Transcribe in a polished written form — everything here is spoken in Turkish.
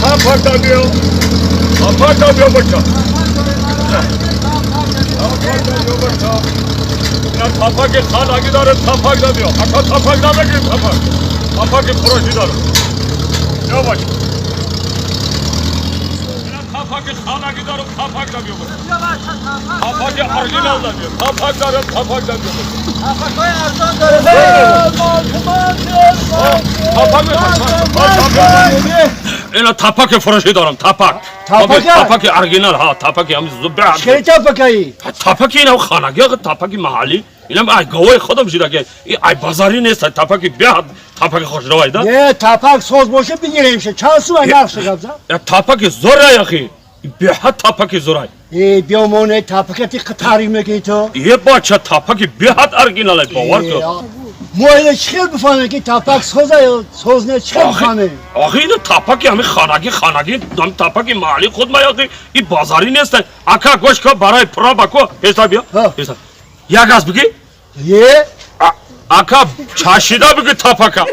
Tapak da diyor. Tapak da diyor bacım. Tapak da diyor bacım. Ya tapak et sana giderim tapak da diyor. Aka tapak da mı gidip tapak? Tapak et proje giderim. Ya bacım. Tapak et sana giderim tapak da diyor bacım. Tapak et orijinal da diyor. Tapak da diyor tapak da diyor. Tapak koy arzon darı. Tapak et. Ela tapak et proje giderim tapak. Tapak et orijinal ha tapak et hamiz zubbe. Şey tapakayı. Tapak اینا خانگی tapak محلی اینم ای گواه خودم شده که ای بازاری نیست tapak بیاد tapak خوش روایده Ne tapak soz boşu bilireyim şey. Çalsı var ne yapsın kabza? ya tapak zora ya ki بیاد tapak زورای Biyomone tapak eti kıtarıyım ne to. یه بچه tapak بیاد orijinal باور کن Muayene çıkır bu fanı ki tapak soza yol. Soz ne çıkır bu fanı? آخه این tapak همه خانگی دم tapak محلی خود ما یا که این بازاری نیست اکا گوش که برای پرا بکو حساب بیا حساب یک از بگی Ye. اکا چاشیده بگی tapaka